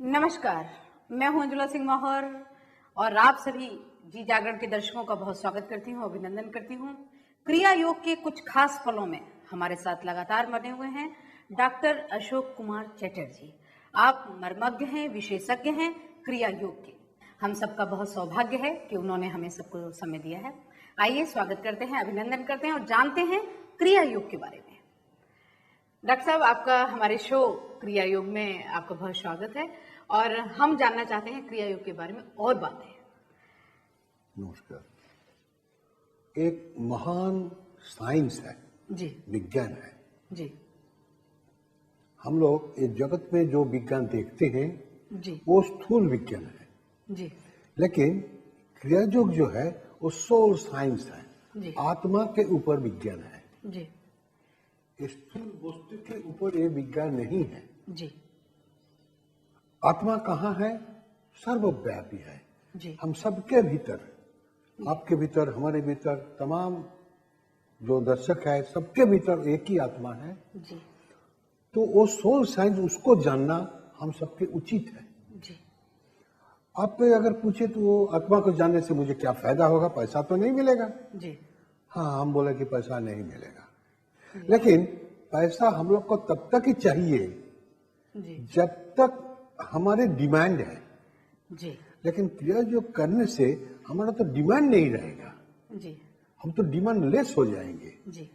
नमस्कार, मैं हूं अंजुला सिंह माहौर और आप सभी जी जागरण के दर्शकों का बहुत स्वागत करती हूं, अभिनंदन करती हूं। क्रिया योग के कुछ खास पलों में हमारे साथ लगातार बने हुए हैं डॉक्टर अशोक कुमार चटर्जी। आप मर्मज्ञ हैं, विशेषज्ञ हैं क्रिया योग के। हम सबका बहुत सौभाग्य है कि उन्होंने हमें सबको समय दिया है। आइए स्वागत करते हैं, अभिनंदन करते हैं और जानते हैं क्रिया योग के बारे में। डॉक्टर साहब, आपका हमारे शो क्रिया योग में आपका बहुत स्वागत है और हम जानना चाहते हैं क्रिया योग के बारे में और बातें। नमस्कार। एक महान साइंस है जी, विज्ञान है। जी, हम लोग इस जगत में जो विज्ञान देखते हैं जी, वो स्थूल विज्ञान है, जी, लेकिन क्रिया योग जो है वो सोल साइंस है, जी, आत्मा के ऊपर विज्ञान है। जी, स्थूल वस्तु के ऊपर ये विज्ञान नहीं है। जी, आत्मा कहाँ है? सर्वव्यापी है। जी, हम सबके भीतर, आपके भीतर, हमारे भीतर, तमाम जो दर्शक है सबके भीतर एक ही आत्मा है। जी, तो वो सोल साइंस उसको जानना हम सबके उचित है। जी, आप अगर पूछे तो वो आत्मा को जानने से मुझे क्या फायदा होगा? पैसा तो नहीं मिलेगा। जी, हाँ, हम बोले कि पैसा नहीं मिलेगा, लेकिन पैसा हम लोग को तब तक ही चाहिए जी, जब तक हमारे डिमांड है। जी, लेकिन क्रिया योग करने से हमारा तो डिमांड नहीं रहेगा, जी, हम तो डिमांड लेस हो जाएंगे। जी,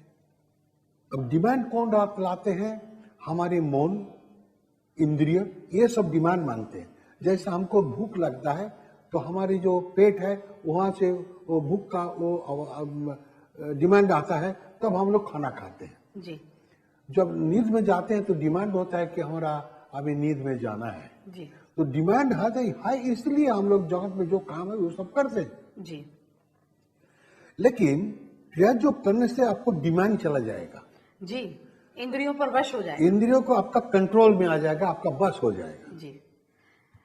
अब डिमांड कौन लाते हैं? हमारे मन, इंद्रिय, ये सब डिमांड मानते हैं। जैसे हमको भूख लगता है तो हमारी जो पेट है वहां से वो भूख का वो डिमांड आता है, तब हम लोग खाना खाते हैं। जी, जब नींद में जाते हैं तो डिमांड होता है कि हमारा अभी नींद में जाना है। जी, तो डिमांड है, इसलिए हम लोग जगत में जो काम है वो सब करते हैं। जी, लेकिन क्रिया योग करने से आपको डिमांड चला जाएगा, जी, इंद्रियों पर वश हो जाए। इंद्रियों को आपका कंट्रोल में आ जाएगा, आपका बस हो जाएगा। जी,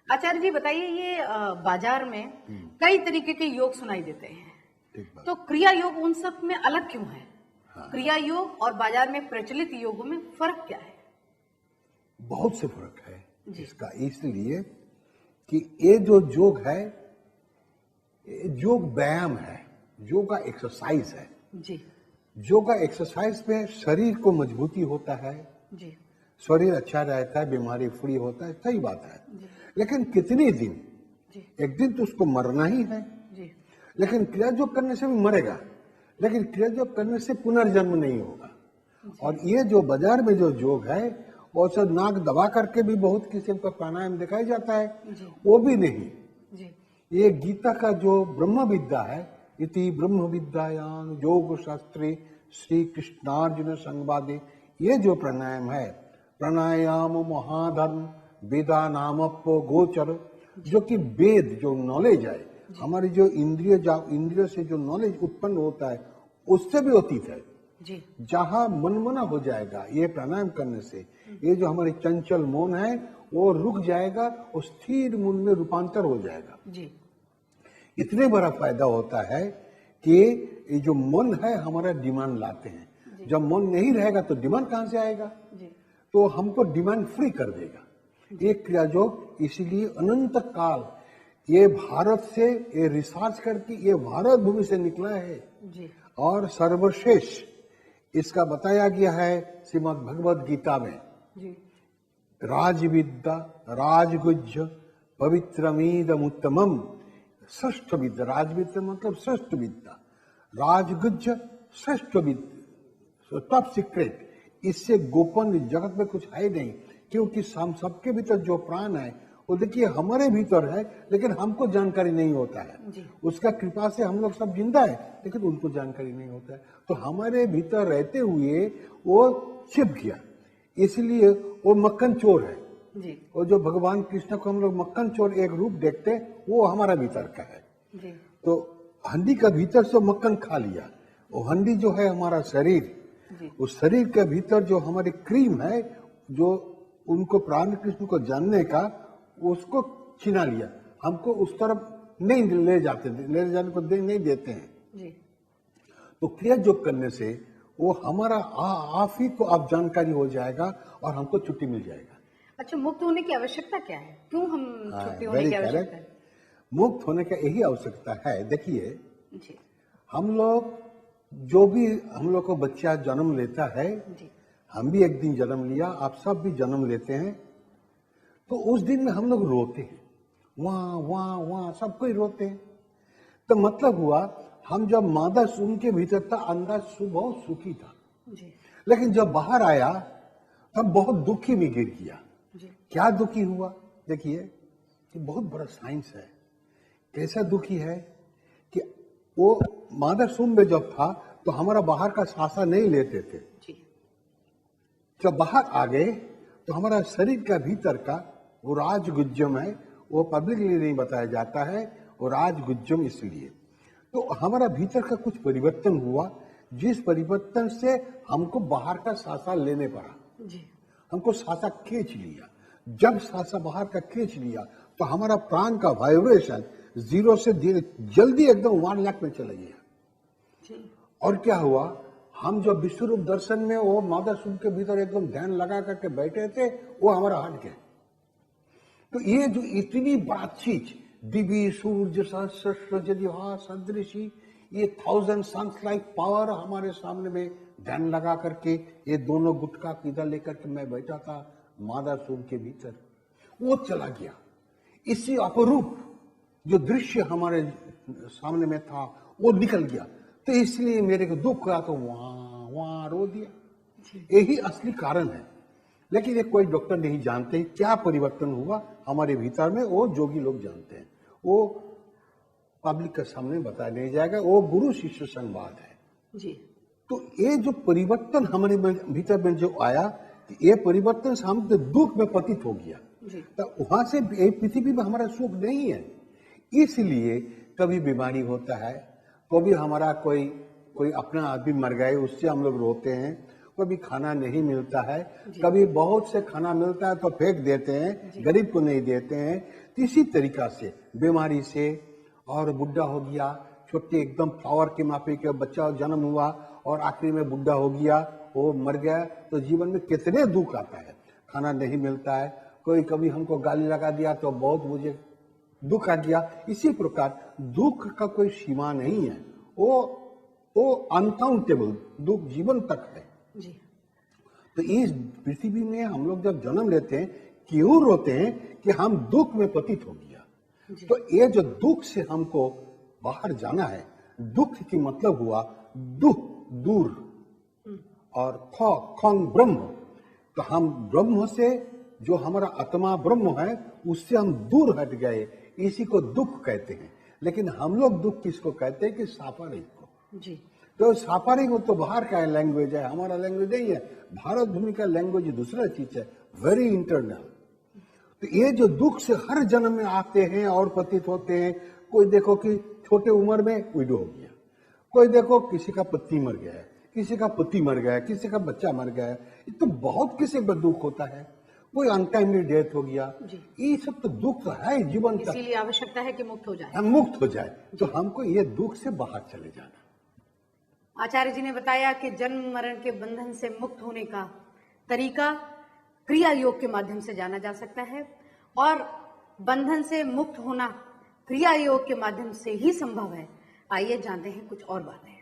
आचार्य जी बताइए, ये बाजार में कई तरीके के योग सुनाई देते हैं, ठीक बात। तो क्रिया योग उन सब में अलग क्यों है? हाँ। क्रिया योग और बाजार में प्रचलित योगों में फर्क क्या है? बहुत से फर्क है जी। इसका, इसलिए कि ये जो योग है, योग व्यायाम है, योगा एक्सरसाइज है। जी, योगा एक्सरसाइज में शरीर को मजबूती होता है, जी, शरीर अच्छा रहता है, बीमारी फ्री होता है, सही बात है। जी, लेकिन कितने दिन? जी, एक दिन तो उसको मरना ही है। जी, लेकिन क्रिया योग करने से भी मरेगा, लेकिन क्रिया योग करने से पुनर्जन्म नहीं होगा। और ये जो बाजार में जो योग है वो सब नाक दबा करके भी बहुत किस्म का प्राणायाम दिखाई जाता है, जी, वो भी नहीं। जी, ये गीता का जो ब्रह्म विद्या है, इति ब्रह्म विद्यायां योग शास्त्रे श्री कृष्णार्जुन संवादे, ये जो प्राणायाम है, प्राणायाम महाधर्म वेदा नामप्य गोचर, जो कि वेद जो नॉलेज है, हमारी जो इंद्रिय से जो नॉलेज उत्पन्न होता है उससे भी अतीत है। जी, जहां मनमना हो जाएगा ये प्राणायाम करने से, ये जो हमारी चंचल मन है वो रुक जाएगा और स्थिर मन में रूपांतर हो जाएगा। जी, इतने बड़ा फायदा होता है कि ये जो मन है हमारा डिमांड लाते हैं। जब मन नहीं रहेगा तो डिमांड कहां से आएगा? जी, तो हमको डिमांड फ्री कर देगा ये क्रिया योग। इसीलिए अनंत काल ये भारत से, ये रिसर्च करके ये भारत भूमि से निकला है जी, और सर्वश्रेष्ठ इसका बताया गया है श्रीमद् भगवद गीता में। जी, राजविद्या राजगुज्य पवित्रमीदम उत्तमम, श्रेष्ठ विद्या। राजविद्या मतलब श्रेष्ठ विद्या, राजगुज्य श्रेष्ठ विद्या, टॉप सीक्रेट। इससे गोपन जगत में कुछ है नहीं, क्योंकि हम सबके भीतर जो प्राण है वो देखिए हमारे भीतर है, लेकिन हमको जानकारी नहीं होता है। जी, उसका कृपा से हम लोग सब जिंदा है, लेकिन उनको जानकारी नहीं होता है। तो हमारे भीतर रहते हुए वो छिप गया, इसलिए वो मक्खन चोर है। जी, और जो भगवान कृष्ण को हम लोग मक्खन चोर एक रूप देखते हैं, वो हमारा भीतर का है। जी, तो हंडी का भीतर से मक्खन खा लिया, वो हंडी जो है हमारा शरीर, जी, उस शरीर के भीतर जो हमारी क्रीम है, जो उनको प्राण कृष्ण को जानने का, उसको छीना लिया। हमको उस तरफ नहीं ले जाते, ले जाने को नहीं देते हैं। जी, तो क्रिया योग करने से वो हमारा आप ही को आप जानकारी हो जाएगा और हमको छुट्टी मिल जाएगा। अच्छा, मुक्त होने की आवश्यकता क्या है? क्यों हम छुट्टी होने वेरी की आवश्यकता करेक्ट। है? मुक्त होने का यही आवश्यकता है। देखिए, जी हम लोग जो भी हम लोग को बच्चा जन्म लेता है, जी हम भी एक दिन जन्म लिया, आप सब भी जन्म लेते हैं, तो उस दिन में हम लोग रोते हैं, वहाँ वहाँ वहाँ सब कोई रोते हैं। तो मतलब हुआ, हम जब मादा सून के भीतर था, अंदर बहुत सुखी था, जी लेकिन जब बाहर आया तब बहुत दुखी में गिर गया। जी क्या दुखी हुआ? देखिए, ये बहुत बड़ा साइंस है। कैसा दुखी है कि वो मादा सून में जब था तो हमारा बाहर का सांसा नहीं लेते थे। जी जब बाहर आ गए तो हमारा शरीर का भीतर का वो राजगुज्जम है, वो पब्लिकली नहीं बताया जाता है, वो राजगुज्जम इसलिए। तो हमारा भीतर का कुछ परिवर्तन हुआ, जिस परिवर्तन से हमको बाहर का सांसा लेने पड़ा, जी हमको सांसा खींच लिया। जब सांसा बाहर का खींच लिया तो हमारा प्राण का वाइब्रेशन 0 से धीरे जल्दी एकदम 1 लाख में चला गया। जी और क्या हुआ, हम जब विश्वरूप दर्शन में वो मादा सून के भीतर एकदम ध्यान लगा करके बैठे थे, वो हमारा हट गया। तो ये जो इतनी बड़ा चीज, दिव्य सूर्य सहस्र सदृशी, ये 1000 सन्स लाइक पावर हमारे सामने में ध्यान लगा करके, ये दोनों गुटका इधर लेकर के मैं बैठा था मादा सून के भीतर, वो चला गया। इसी अपरूप जो दृश्य हमारे सामने में था वो निकल गया। तो इसलिए मेरे को दुख हुआ, तो वहां वहां रो दिया। यही असली कारण है। लेकिन ये कोई डॉक्टर नहीं जानते क्या परिवर्तन हुआ हमारे भीतर में, वो जोगी लोग जानते हैं। वो पब्लिक के सामने बताया नहीं जाएगा, वो गुरु शिष्य संवाद है। जी तो ये जो परिवर्तन हमारे भीतर में जो आया, ये परिवर्तन से हम तो दुख में पतित हो गया। जी तो वहां से ये पृथ्वी में हमारा सुख नहीं है। इसलिए कभी बीमारी होता है, कभी हमारा कोई कोई अपना आदमी मर गए उससे हम लोग रोते हैं, कभी खाना नहीं मिलता है, कभी बहुत से खाना मिलता है तो फेंक देते हैं, गरीब को नहीं देते हैं। तो इसी तरीका से बीमारी से, और बुढ़ा हो गया, छोटे एकदम फ्लावर के मापे के बच्चा जन्म हुआ और आखिरी में बुढ़ा हो गया, वो मर गया, तो जीवन में कितने दुख आता है। खाना नहीं मिलता है, कोई कभी हमको गाली लगा दिया तो बहुत मुझे दुख आ गया। इसी प्रकार दुख का कोई सीमा नहीं है, वो अनकाउंटेबल दुख जीवन तक है। जी तो इस पृथ्वी में हम लोग जब जन्म लेते हैं, क्यों रोते हैं कि हम दुख में पतित हो गया। तो ये जो दुख से हमको बाहर जाना है, दुख की मतलब हुआ दुख दूर, और खोंग ब्रह्म। तो हम ब्रह्म से, जो हमारा आत्मा ब्रह्म है, उससे हम दूर हट गए, इसी को दुख कहते हैं। लेकिन हम लोग दुख किसको कहते हैं कि सापारिक को। जी तो सापारिक तो बाहर का लैंग्वेज है, हमारा लैंग्वेज नहीं है। भारत भूमि का लैंग्वेज दूसरा चीज है, वेरी इंटरनल। तो ये जो दुख से हर जन्म में आते हैं और पतित होते हैं, कोई देखो कि छोटे उम्र में विडो हो गया, कोई देखो किसी का पति मर गया है, किसी का पति मर गया है, किसी का बच्चा मर गया है, ये तो बहुत किसी पर दुख होता है, कोई अनटाइमली डेथ हो गया। ये सब तो दुख है जीवन का। इसीलिए आवश्यकता है कि मुक्त हो जाए। हम मुक्त हो जाए, तो हमको ये दुख से बाहर चले जाना। आचार्य जी ने बताया कि जन्म मरण के बंधन से मुक्त होने का तरीका क्रिया योग के माध्यम से जाना जा सकता है, और बंधन से मुक्त होना क्रिया योग के माध्यम से ही संभव है। आइए जानते हैं कुछ और बातें।